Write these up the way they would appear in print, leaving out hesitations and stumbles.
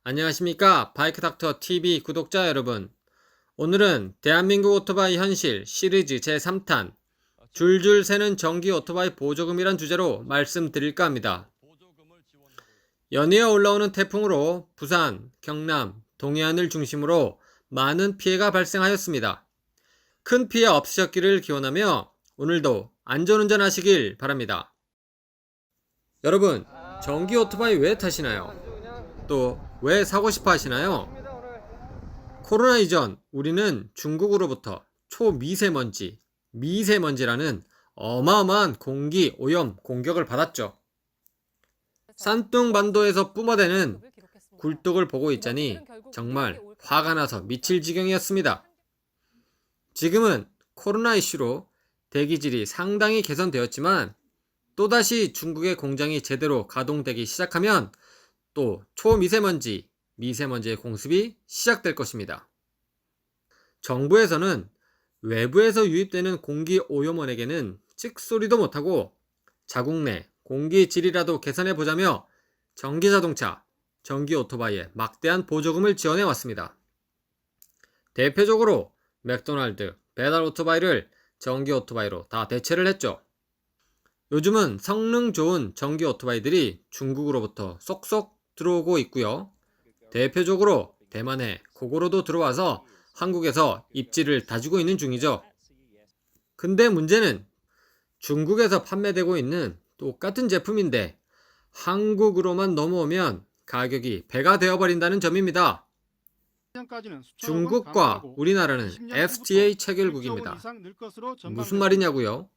안녕하십니까 바이크닥터 TV 구독자 여러분. 오늘은 대한민국 오토바이 현실 시리즈 제3탄 줄줄 새는 전기 오토바이 보조금이란 주제로 말씀드릴까 합니다. 연이어 올라오는 태풍으로 부산, 경남, 동해안을 중심으로 많은 피해가 발생하였습니다. 큰 피해 없으셨기를 기원하며 오늘도 안전운전 하시길 바랍니다. 여러분, 전기 오토바이 왜 타시나요? 또 왜 사고 싶어 하시나요? 코로나 이전 우리는 중국으로부터 초미세먼지, 미세먼지라는 어마어마한 공기 오염 공격을 받았죠. 산둥반도에서 뿜어대는 굴뚝을 보고 있자니 정말 화가 나서 미칠 지경이었습니다. 지금은 코로나 이슈로 대기질이 상당히 개선되었지만 또다시 중국의 공장이 제대로 가동되기 시작하면 또 초미세먼지, 미세먼지의 공습이 시작될 것입니다. 정부에서는 외부에서 유입되는 공기 오염원에게는 찍소리도 못하고 자국 내 공기 질이라도 개선해보자며 전기자동차, 전기 오토바이에 막대한 보조금을 지원해 왔습니다. 대표적으로 맥도날드, 배달 오토바이를 전기 오토바이로 다 대체를 했죠. 요즘은 성능 좋은 전기 오토바이들이 중국으로부터 쏙쏙 들어오고 있고요. 대표적으로 대만의 고고로도 들어와서 한국에서 입지를 다지고 있는 중이죠. 근데 문제는 중국에서 판매되고 있는 똑같은 제품인데 한국으로만 넘어오면 가격이 배가 되어버린다는 점입니다. 중국과 우리나라는 FTA 체결국입니다. 무슨 말이냐고요?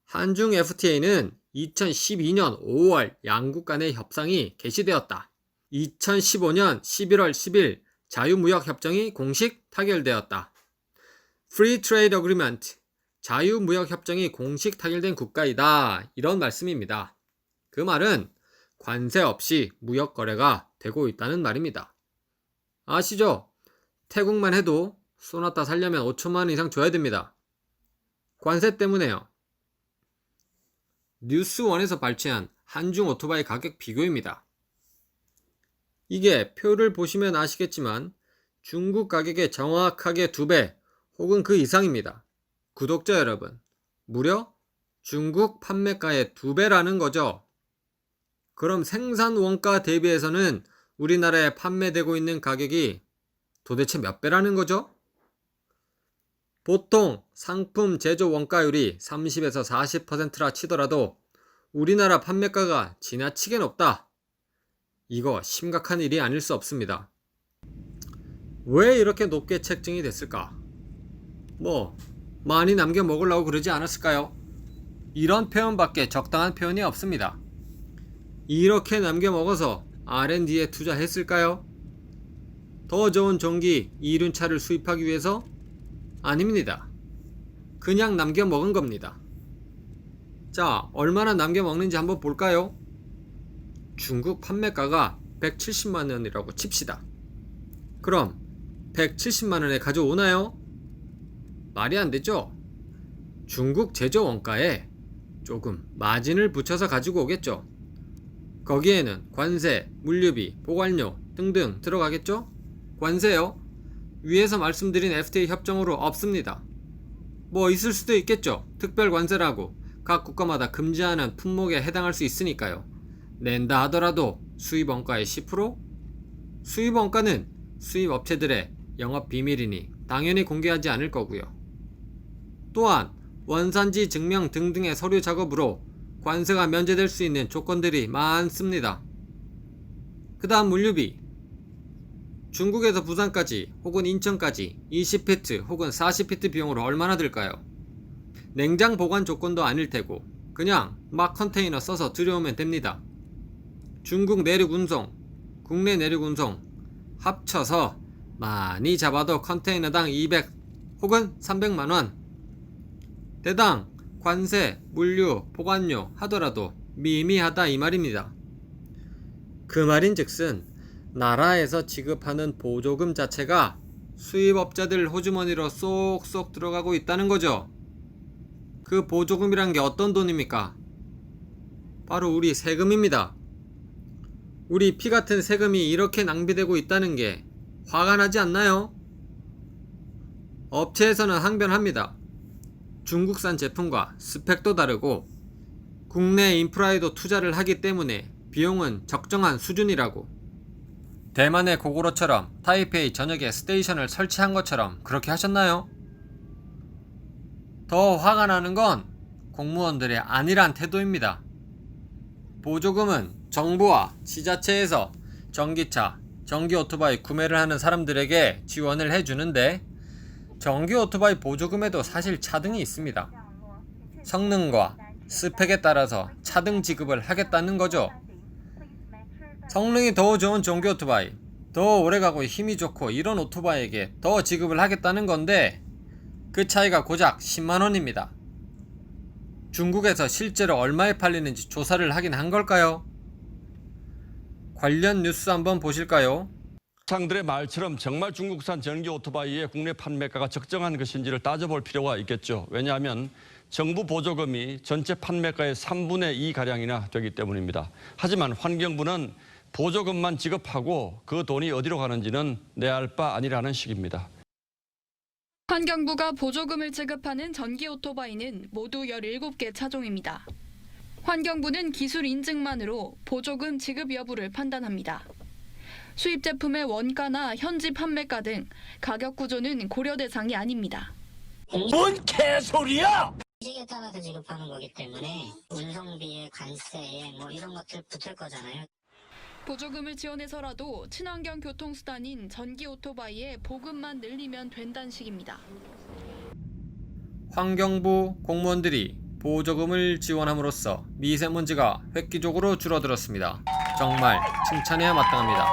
한중 FTA는 2012년 5월 양국 간의 협상이 개시되었다. 2015년 11월 10일 자유무역협정이 공식 타결되었다. Free Trade Agreement, 자유무역협정이 공식 타결된 국가이다. 이런 말씀입니다. 그 말은 관세 없이 무역거래가 되고 있다는 말입니다. 아시죠? 태국만 해도 소나타 살려면 5천만 원 이상 줘야 됩니다. 관세 때문에요. 뉴스원에서 발췌한 한중 오토바이 가격 비교입니다. 이게 표를 보시면 아시겠지만 중국 가격의 정확하게 2배 혹은 그 이상입니다. 구독자 여러분, 무려 중국 판매가의 2배라는 거죠. 그럼 생산 원가 대비해서는 우리나라에 판매되고 있는 가격이 도대체 몇 배라는 거죠? 보통 상품 제조 원가율이 30에서 40%라 치더라도 우리나라 판매가가 지나치게 높다. 이거 심각한 일이 아닐 수 없습니다. 왜 이렇게 높게 책정이 됐을까? 많이 남겨 먹으려고 그러지 않았을까요? 이런 표현밖에 적당한 표현이 없습니다. 이렇게 남겨 먹어서 R&D에 투자했을까요? 더 좋은 전기 이륜차를 수입하기 위해서? 아닙니다. 그냥 남겨 먹은 겁니다. 자, 얼마나 남겨 먹는지 한번 볼까요? 중국 판매가가 170만원이라고 칩시다. 그럼 170만원에 가져오나요? 말이 안 되죠? 중국 제조 원가에 조금 마진을 붙여서 가지고 오겠죠. 거기에는 관세, 물류비, 보관료 등등 들어가겠죠? 관세요? 위에서 말씀드린 FTA 협정으로 없습니다. 있을 수도 있겠죠. 특별 관세라고 각 국가마다 금지하는 품목에 해당할 수 있으니까요. 낸다 하더라도 수입 원가의 10%? 수입 원가는 수입 업체들의 영업 비밀이니 당연히 공개하지 않을 거고요. 또한 원산지 증명 등등의 서류 작업으로 관세가 면제될 수 있는 조건들이 많습니다. 그 다음 물류비. 중국에서 부산까지 혹은 인천까지 20피트 혹은 40피트 비용으로 얼마나 들까요? 냉장 보관 조건도 아닐 테고 그냥 막 컨테이너 써서 들여오면 됩니다. 중국 내륙 운송, 국내 내륙 운송 합쳐서 많이 잡아도 컨테이너당 200 혹은 300만원. 대당 관세, 물류, 보관료 하더라도 미미하다 이 말입니다. 그 말인즉슨 나라에서 지급하는 보조금 자체가 수입업자들 호주머니로 쏙쏙 들어가고 있다는 거죠. 그 보조금이란 게 어떤 돈입니까? 바로 우리 세금입니다. 우리 피 같은 세금이 이렇게 낭비되고 있다는 게 화가 나지 않나요? 업체에서는 항변합니다. 중국산 제품과 스펙도 다르고 국내 인프라에도 투자를 하기 때문에 비용은 적정한 수준이라고. 대만의 고구려처럼 타이페이 전역에 스테이션을 설치한 것처럼 그렇게 하셨나요? 더 화가 나는 건 공무원들의 안일한 태도입니다. 보조금은 정부와 지자체에서 전기차, 전기 오토바이 구매를 하는 사람들에게 지원을 해주는데 전기 오토바이 보조금에도 사실 차등이 있습니다. 성능과 스펙에 따라서 차등 지급을 하겠다는 거죠. 성능이 더 좋은 전기 오토바이, 더 오래가고 힘이 좋고 이런 오토바이에게 더 지급을 하겠다는 건데 그 차이가 고작 10만원입니다. 중국에서 실제로 얼마에 팔리는지 조사를 하긴 한 걸까요? 관련 뉴스 한번 보실까요? 상들의 말처럼 정말 중국산 전기 오토바이의 국내 판매가가 적정한 것인지를 따져볼 필요가 있겠죠. 왜냐하면 정부 보조금이 전체 판매가의 3분의 2가량이나 되기 때문입니다. 하지만 환경부는 보조금만 지급하고 그 돈이 어디로 가는지는 내알 바 아니라는 식입니다. 환경부가 보조금을 지급하는 전기 오토바이는 모두 17개 차종입니다. 환경부는 기술 인증만으로 보조금 지급 여부를 판단합니다. 수입 제품의 원가나 현지 판매가 등 가격 구조는 고려 대상이 아닙니다. 뭔 개소리야! 시기에 따라서 지급하는 거기 때문에 운송비에 관세에 뭐 이런 것들 붙을 거잖아요. 보조금을 지원해서라도 친환경 교통수단인 전기 오토바이의 보급만 늘리면 된다는 식입니다. 환경부 공무원들이 보조금을 지원함으로써 미세먼지가 획기적으로 줄어들었습니다. 정말 칭찬해야 마땅합니다.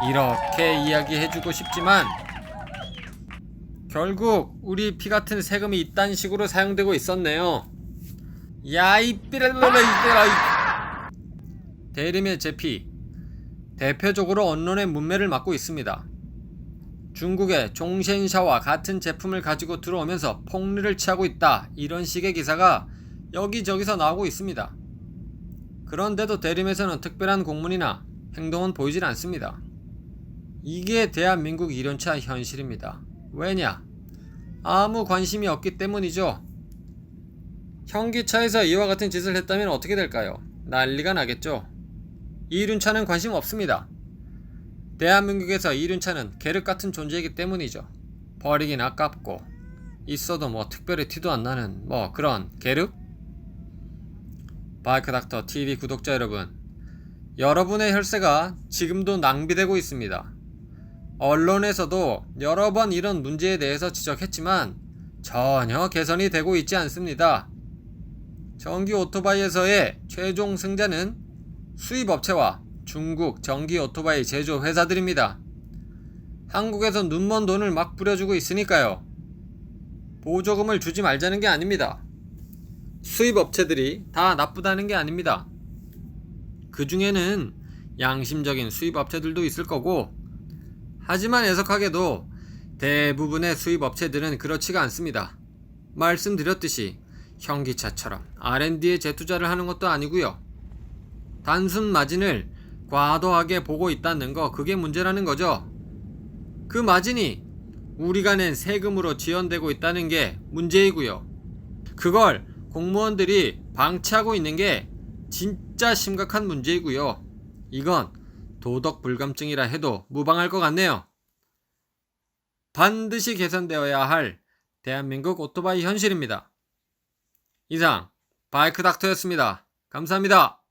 이렇게 이야기해주고 싶지만 결국 우리 피 같은 세금이 이딴 식으로 사용되고 있었네요. 야이 삐랄라라 대림의 제피 대표적으로 언론의 문매를 맡고 있습니다. 중국의 종센샤와 같은 제품을 가지고 들어오면서 폭리를 취하고 있다, 이런 식의 기사가 여기저기서 나오고 있습니다. 그런데도 대림에서는 특별한 공문이나 행동은 보이질 않습니다. 이게 대한민국 1년차 현실입니다. 왜냐? 아무 관심이 없기 때문이죠. 현기차에서 이와 같은 짓을 했다면 어떻게 될까요? 난리가 나겠죠. 이륜차는 관심 없습니다. 대한민국에서 이륜차는 계륵 같은 존재이기 때문이죠. 버리긴 아깝고 있어도 뭐 특별히 티도 안 나는 뭐 그런 계륵? 바이크닥터 TV 구독자 여러분, 여러분의 혈세가 지금도 낭비되고 있습니다. 언론에서도 여러 번 이런 문제에 대해서 지적했지만 전혀 개선이 되고 있지 않습니다. 전기 오토바이에서의 최종 승자는 수입업체와 중국 전기 오토바이 제조 회사들입니다. 한국에서 눈먼 돈을 막 뿌려주고 있으니까요. 보조금을 주지 말자는 게 아닙니다. 수입업체들이 다 나쁘다는 게 아닙니다. 그 중에는 양심적인 수입업체들도 있을 거고, 하지만 애석하게도 대부분의 수입업체들은 그렇지가 않습니다. 말씀드렸듯이 현기차처럼 R&D에 재투자를 하는 것도 아니고요. 단순 마진을 과도하게 보고 있다는 거, 그게 문제라는 거죠. 그 마진이 우리가 낸 세금으로 지원되고 있다는 게 문제이고요. 그걸 공무원들이 방치하고 있는 게 진짜 심각한 문제이고요. 이건 도덕 불감증이라 해도 무방할 것 같네요. 반드시 개선되어야 할 대한민국 오토바이 현실입니다. 이상 바이크닥터였습니다. 감사합니다.